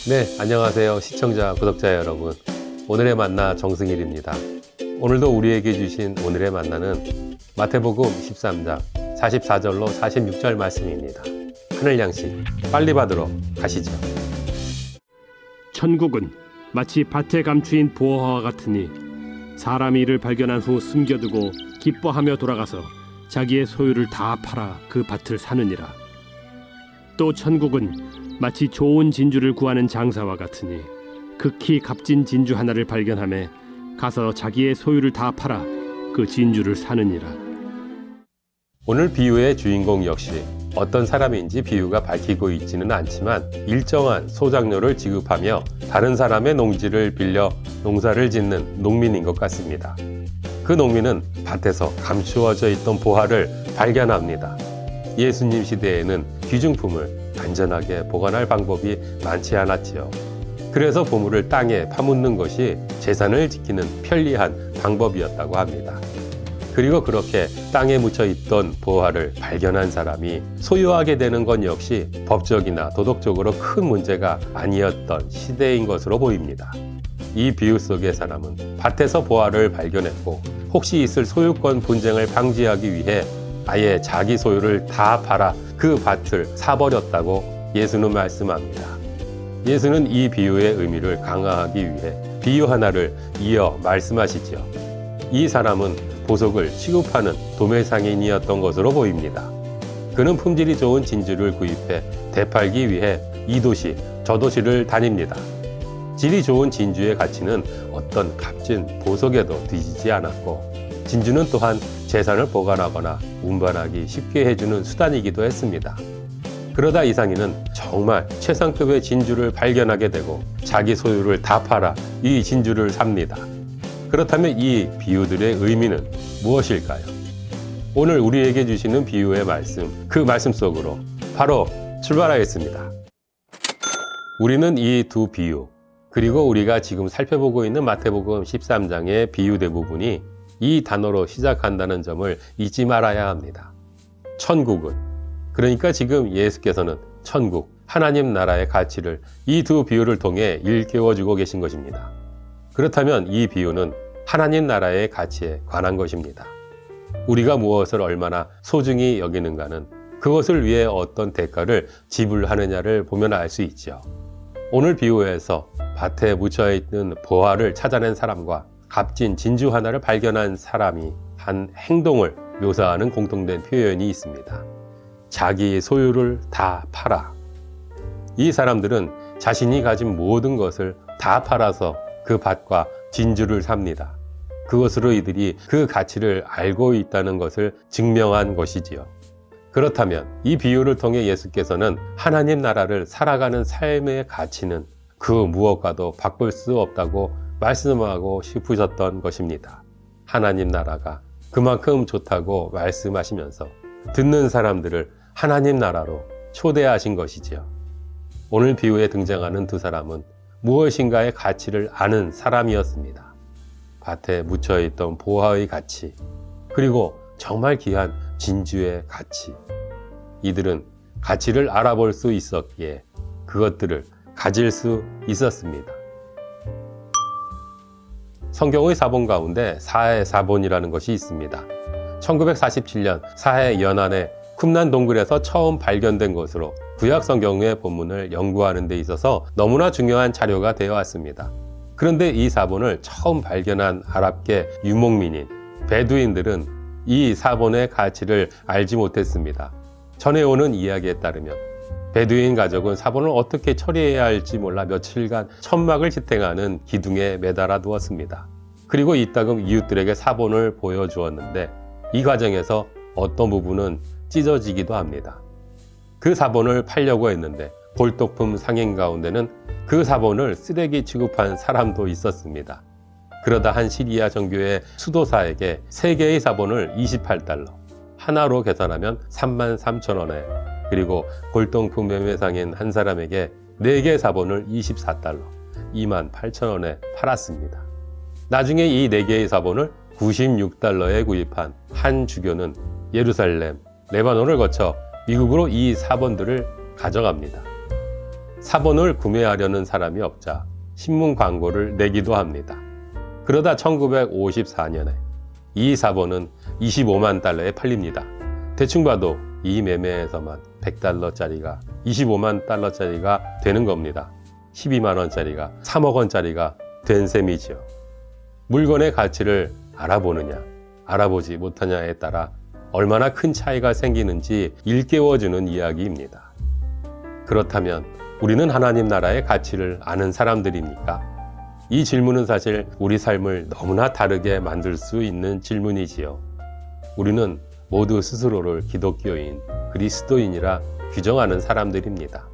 네, 안녕하세요. 시청자, 구독자 여러분. 오늘의 만나 정승일입니다. 오늘도 우리에게 주신 오늘의 만나는 마태복음 13장 44절로 46절 말씀입니다. 하늘 양식 빨리 받으러 가시죠. 천국은 마치 밭에 감추인 보화와 같으니 사람이 이를 발견한 후 숨겨두고 기뻐하며 돌아가서 자기의 소유를 다 팔아 그 밭을 사느니라. 또 천국은 마치 좋은 진주를 구하는 장사와 같으니 극히 값진 진주 하나를 발견하매 가서 자기의 소유를 다 팔아 그 진주를 사느니라. 오늘 비유의 주인공 역시 어떤 사람인지 비유가 밝히고 있지는 않지만 일정한 소작료를 지급하며 다른 사람의 농지를 빌려 농사를 짓는 농민인 것 같습니다. 그 농민은 밭에서 감추어져 있던 보화를 발견합니다. 예수님 시대에는 귀중품을 안전하게 보관할 방법이 많지 않았지요. 그래서 보물을 땅에 파묻는 것이 재산을 지키는 편리한 방법이었다고 합니다. 그리고 그렇게 땅에 묻혀 있던 보화를 발견한 사람이 소유하게 되는 건 역시 법적이나 도덕적으로 큰 문제가 아니었던 시대인 것으로 보입니다. 이 비유 속의 사람은 밭에서 보화를 발견했고 혹시 있을 소유권 분쟁을 방지하기 위해 아예 자기 소유를 다 팔아 그 밭을 사버렸다고 예수는 말씀합니다. 예수는 이 비유의 의미를 강화하기 위해 비유 하나를 이어 말씀하시죠. 이 사람은 보석을 취급하는 도매상인이었던 것으로 보입니다. 그는 품질이 좋은 진주를 구입해 되팔기 위해 이 도시 저 도시를 다닙니다. 질이 좋은 진주의 가치는 어떤 값진 보석에도 뒤지지 않았고 진주는 또한 재산을 보관하거나 운반하기 쉽게 해주는 수단이기도 했습니다. 그러다 이 상인은 정말 최상급의 진주를 발견하게 되고 자기 소유를 다 팔아 이 진주를 삽니다. 그렇다면 이 비유들의 의미는 무엇일까요? 오늘 우리에게 주시는 비유의 말씀, 그 말씀 속으로 바로 출발하겠습니다. 우리는 이 두 비유, 그리고 우리가 지금 살펴보고 있는 마태복음 13장의 비유 대부분이 이 단어로 시작한다는 점을 잊지 말아야 합니다. 천국은, 그러니까 지금 예수께서는 천국, 하나님 나라의 가치를 이 두 비유를 통해 일깨워주고 계신 것입니다. 그렇다면 이 비유는 하나님 나라의 가치에 관한 것입니다. 우리가 무엇을 얼마나 소중히 여기는가는 그것을 위해 어떤 대가를 지불하느냐를 보면 알 수 있죠. 오늘 비유에서 밭에 묻혀있는 보화를 찾아낸 사람과 값진 진주 하나를 발견한 사람이 한 행동을 묘사하는 공통된 표현이 있습니다. 자기 소유를 다 팔아. 이 사람들은 자신이 가진 모든 것을 다 팔아서 그 밭과 진주를 삽니다. 그것으로 이들이 그 가치를 알고 있다는 것을 증명한 것이지요. 그렇다면 이 비유를 통해 예수께서는 하나님 나라를 살아가는 삶의 가치는 그 무엇과도 바꿀 수 없다고 말씀하고 싶으셨던 것입니다. 하나님 나라가 그만큼 좋다고 말씀하시면서 듣는 사람들을 하나님 나라로 초대하신 것이지요. 오늘 비유에 등장하는 두 사람은 무엇인가의 가치를 아는 사람이었습니다. 밭에 묻혀있던 보화의 가치, 그리고 정말 귀한 진주의 가치. 이들은 가치를 알아볼 수 있었기에 그것들을 가질 수 있었습니다. 성경의 사본 가운데 사해 사본이라는 것이 있습니다. 1947년 사해 연안의 쿰란 동굴에서 처음 발견된 것으로 구약 성경의 본문을 연구하는 데 있어서 너무나 중요한 자료가 되어 왔습니다. 그런데 이 사본을 처음 발견한 아랍계 유목민인 베두인들은 이 사본의 가치를 알지 못했습니다. 전해오는 이야기에 따르면 베두인 가족은 사본을 어떻게 처리해야 할지 몰라 며칠간 천막을 지탱하는 기둥에 매달아 두었습니다. 그리고 이따금 이웃들에게 사본을 보여주었는데 이 과정에서 어떤 부분은 찢어지기도 합니다. 그 사본을 팔려고 했는데 골동품 상인 가운데는 그 사본을 쓰레기 취급한 사람도 있었습니다. 그러다 한 시리아 정교회 수도사에게 3개의 사본을 28달러, 하나로 계산하면 33,000원에, 그리고 골동품 매매상인 한 사람에게 4개 사본을 24달러, 28,000원에 팔았습니다. 나중에 이 4개의 사본을 96달러에 구입한 한 주교는 예루살렘, 레바논을 거쳐 미국으로 이 사본들을 가져갑니다. 사본을 구매하려는 사람이 없자 신문 광고를 내기도 합니다. 그러다 1954년에 이 사본은 25만 달러에 팔립니다. 대충 봐도 이 매매에서만 100달러짜리가 25만 달러짜리가 되는 겁니다. 12만 원짜리가 3억 원짜리가 된 셈이지요. 물건의 가치를 알아보느냐, 알아보지 못하냐에 따라 얼마나 큰 차이가 생기는지 일깨워주는 이야기입니다. 그렇다면 우리는 하나님 나라의 가치를 아는 사람들입니까? 이 질문은 사실 우리 삶을 너무나 다르게 만들 수 있는 질문이지요. 우리는 모두 스스로를 기독교인, 그리스도인이라 규정하는 사람들입니다.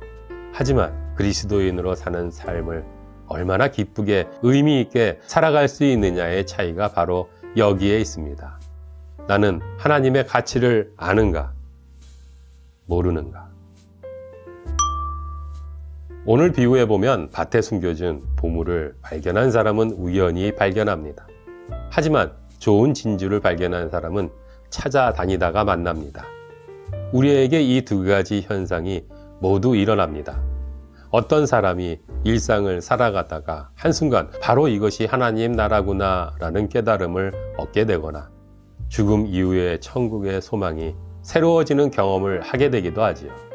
하지만 그리스도인으로 사는 삶을 얼마나 기쁘게 의미 있게 살아갈 수 있느냐의 차이가 바로 여기에 있습니다. 나는 하나님의 가치를 아는가? 모르는가? 오늘 비유해보면 밭에 숨겨진 보물을 발견한 사람은 우연히 발견합니다. 하지만 좋은 진주를 발견한 사람은 찾아다니다가 만납니다. 우리에게 이 두 가지 현상이 모두 일어납니다. 어떤 사람이 일상을 살아가다가 한순간 바로 이것이 하나님 나라구나 라는 깨달음을 얻게 되거나 죽음 이후의 천국의 소망이 새로워지는 경험을 하게 되기도 하지요.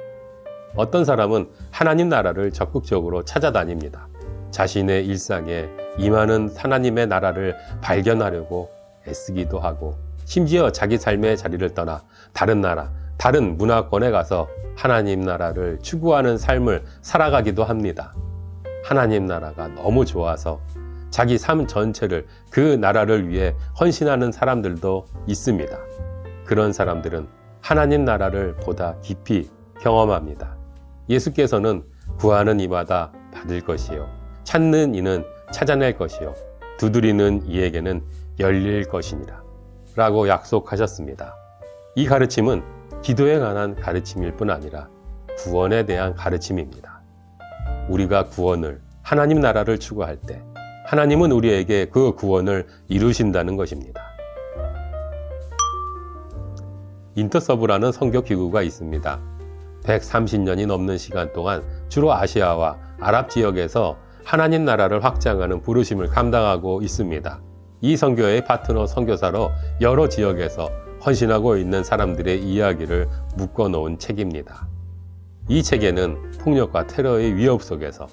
어떤 사람은 하나님 나라를 적극적으로 찾아다닙니다. 자신의 일상에 임하는 하나님의 나라를 발견하려고 애쓰기도 하고 심지어 자기 삶의 자리를 떠나 다른 나라, 다른 문화권에 가서 하나님 나라를 추구하는 삶을 살아가기도 합니다. 하나님 나라가 너무 좋아서 자기 삶 전체를 그 나라를 위해 헌신하는 사람들도 있습니다. 그런 사람들은 하나님 나라를 보다 깊이 경험합니다. 예수께서는 구하는 이마다 받을 것이요 찾는 이는 찾아낼 것이요 두드리는 이에게는 열릴 것이니라 라고 약속하셨습니다. 이 가르침은 기도에 관한 가르침일 뿐 아니라 구원에 대한 가르침입니다. 우리가 구원을, 하나님 나라를 추구할 때 하나님은 우리에게 그 구원을 이루신다는 것입니다. 인터서브라는 선교 기구가 있습니다. 130년이 넘는 시간 동안 주로 아시아와 아랍 지역에서 하나님 나라를 확장하는 부르심을 감당하고 있습니다. 이 선교의 파트너 선교사로 여러 지역에서 헌신하고 있는 사람들의 이야기를 묶어놓은 책입니다. 이 책에는 폭력과 테러의 위협 속에서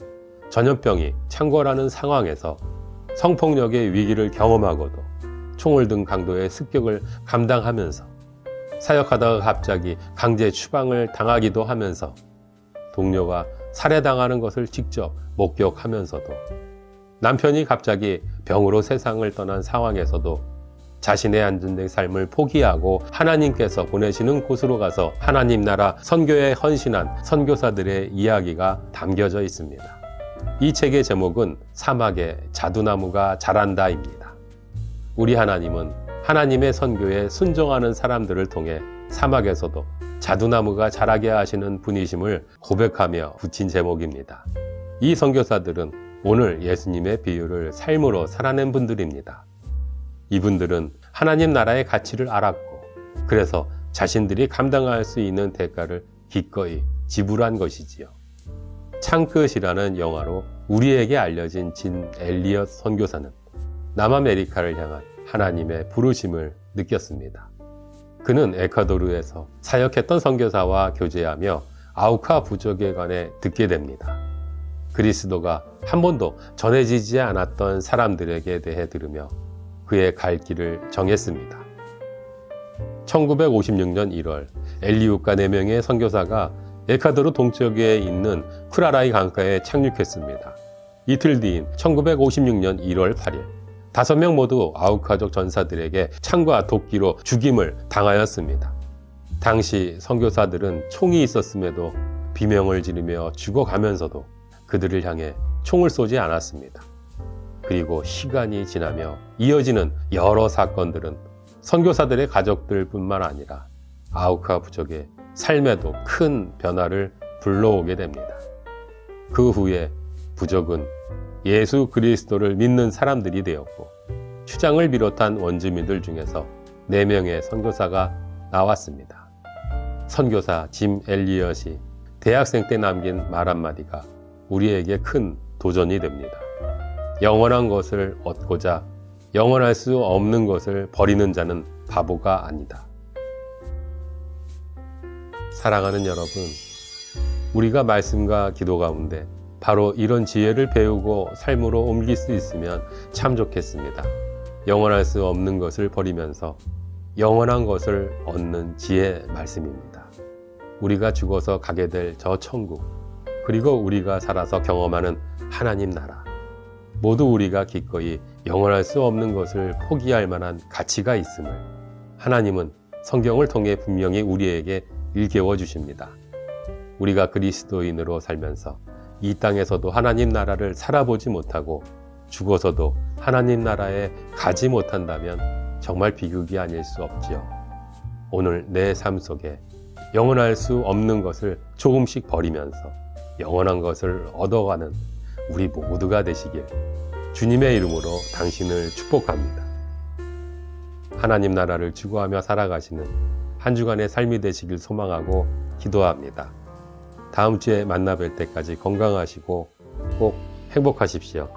전염병이 창궐하는 상황에서 성폭력의 위기를 경험하고도 총을 든 강도의 습격을 감당하면서 사역하다가 갑자기 강제 추방을 당하기도 하면서 동료가 살해당하는 것을 직접 목격하면서도 남편이 갑자기 병으로 세상을 떠난 상황에서도 자신의 안전된 삶을 포기하고 하나님께서 보내시는 곳으로 가서 하나님 나라 선교에 헌신한 선교사들의 이야기가 담겨져 있습니다. 이 책의 제목은 사막에 자두나무가 자란다입니다. 우리 하나님은 하나님의 선교에 순종하는 사람들을 통해 사막에서도 자두나무가 자라게 하시는 분이심을 고백하며 붙인 제목입니다. 이 선교사들은 오늘 예수님의 비유를 삶으로 살아낸 분들입니다. 이분들은 하나님 나라의 가치를 알았고 그래서 자신들이 감당할 수 있는 대가를 기꺼이 지불한 것이지요. 창끝이라는 영화로 우리에게 알려진 진 엘리엇 선교사는 남아메리카를 향한 하나님의 부르심을 느꼈습니다. 그는 에콰도르에서 사역했던 선교사와 교제하며 아우카 부족에 관해 듣게 됩니다. 그리스도가 한 번도 전해지지 않았던 사람들에게 대해 들으며 그의 갈 길을 정했습니다. 1956년 1월 엘리웃과 4명의 선교사가 에콰도르 동쪽에 있는 쿠라라이 강가에 착륙했습니다. 이틀 뒤인 1956년 1월 8일 5명 모두 아우카족 전사들에게 창과 도끼로 죽임을 당하였습니다. 당시 선교사들은 총이 있었음에도 비명을 지르며 죽어가면서도 그들을 향해 총을 쏘지 않았습니다. 그리고 시간이 지나며 이어지는 여러 사건들은 선교사들의 가족들뿐만 아니라 아우카 부족의 삶에도 큰 변화를 불러오게 됩니다. 그 후에 부족은 예수 그리스도를 믿는 사람들이 되었고 추장을 비롯한 원주민들 중에서 4명의 선교사가 나왔습니다. 선교사 짐 엘리엇이 대학생 때 남긴 말 한마디가 우리에게 큰 도전이 됩니다. 영원한 것을 얻고자 영원할 수 없는 것을 버리는 자는 바보가 아니다. 사랑하는 여러분, 우리가 말씀과 기도 가운데 바로 이런 지혜를 배우고 삶으로 옮길 수 있으면 참 좋겠습니다. 영원할 수 없는 것을 버리면서 영원한 것을 얻는 지혜 말씀입니다. 우리가 죽어서 가게 될 저 천국, 그리고 우리가 살아서 경험하는 하나님 나라, 모두 우리가 기꺼이 영원할 수 없는 것을 포기할 만한 가치가 있음을 하나님은 성경을 통해 분명히 우리에게 일깨워 주십니다. 우리가 그리스도인으로 살면서 이 땅에서도 하나님 나라를 살아보지 못하고 죽어서도 하나님 나라에 가지 못한다면 정말 비극이 아닐 수 없지요. 오늘 내 삶 속에 영원할 수 없는 것을 조금씩 버리면서 영원한 것을 얻어가는 우리 모두가 되시길 주님의 이름으로 당신을 축복합니다. 하나님 나라를 추구하며 살아가시는 한 주간의 삶이 되시길 소망하고 기도합니다. 다음 주에 만나 뵐 때까지 건강하시고 꼭 행복하십시오.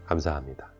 감사합니다.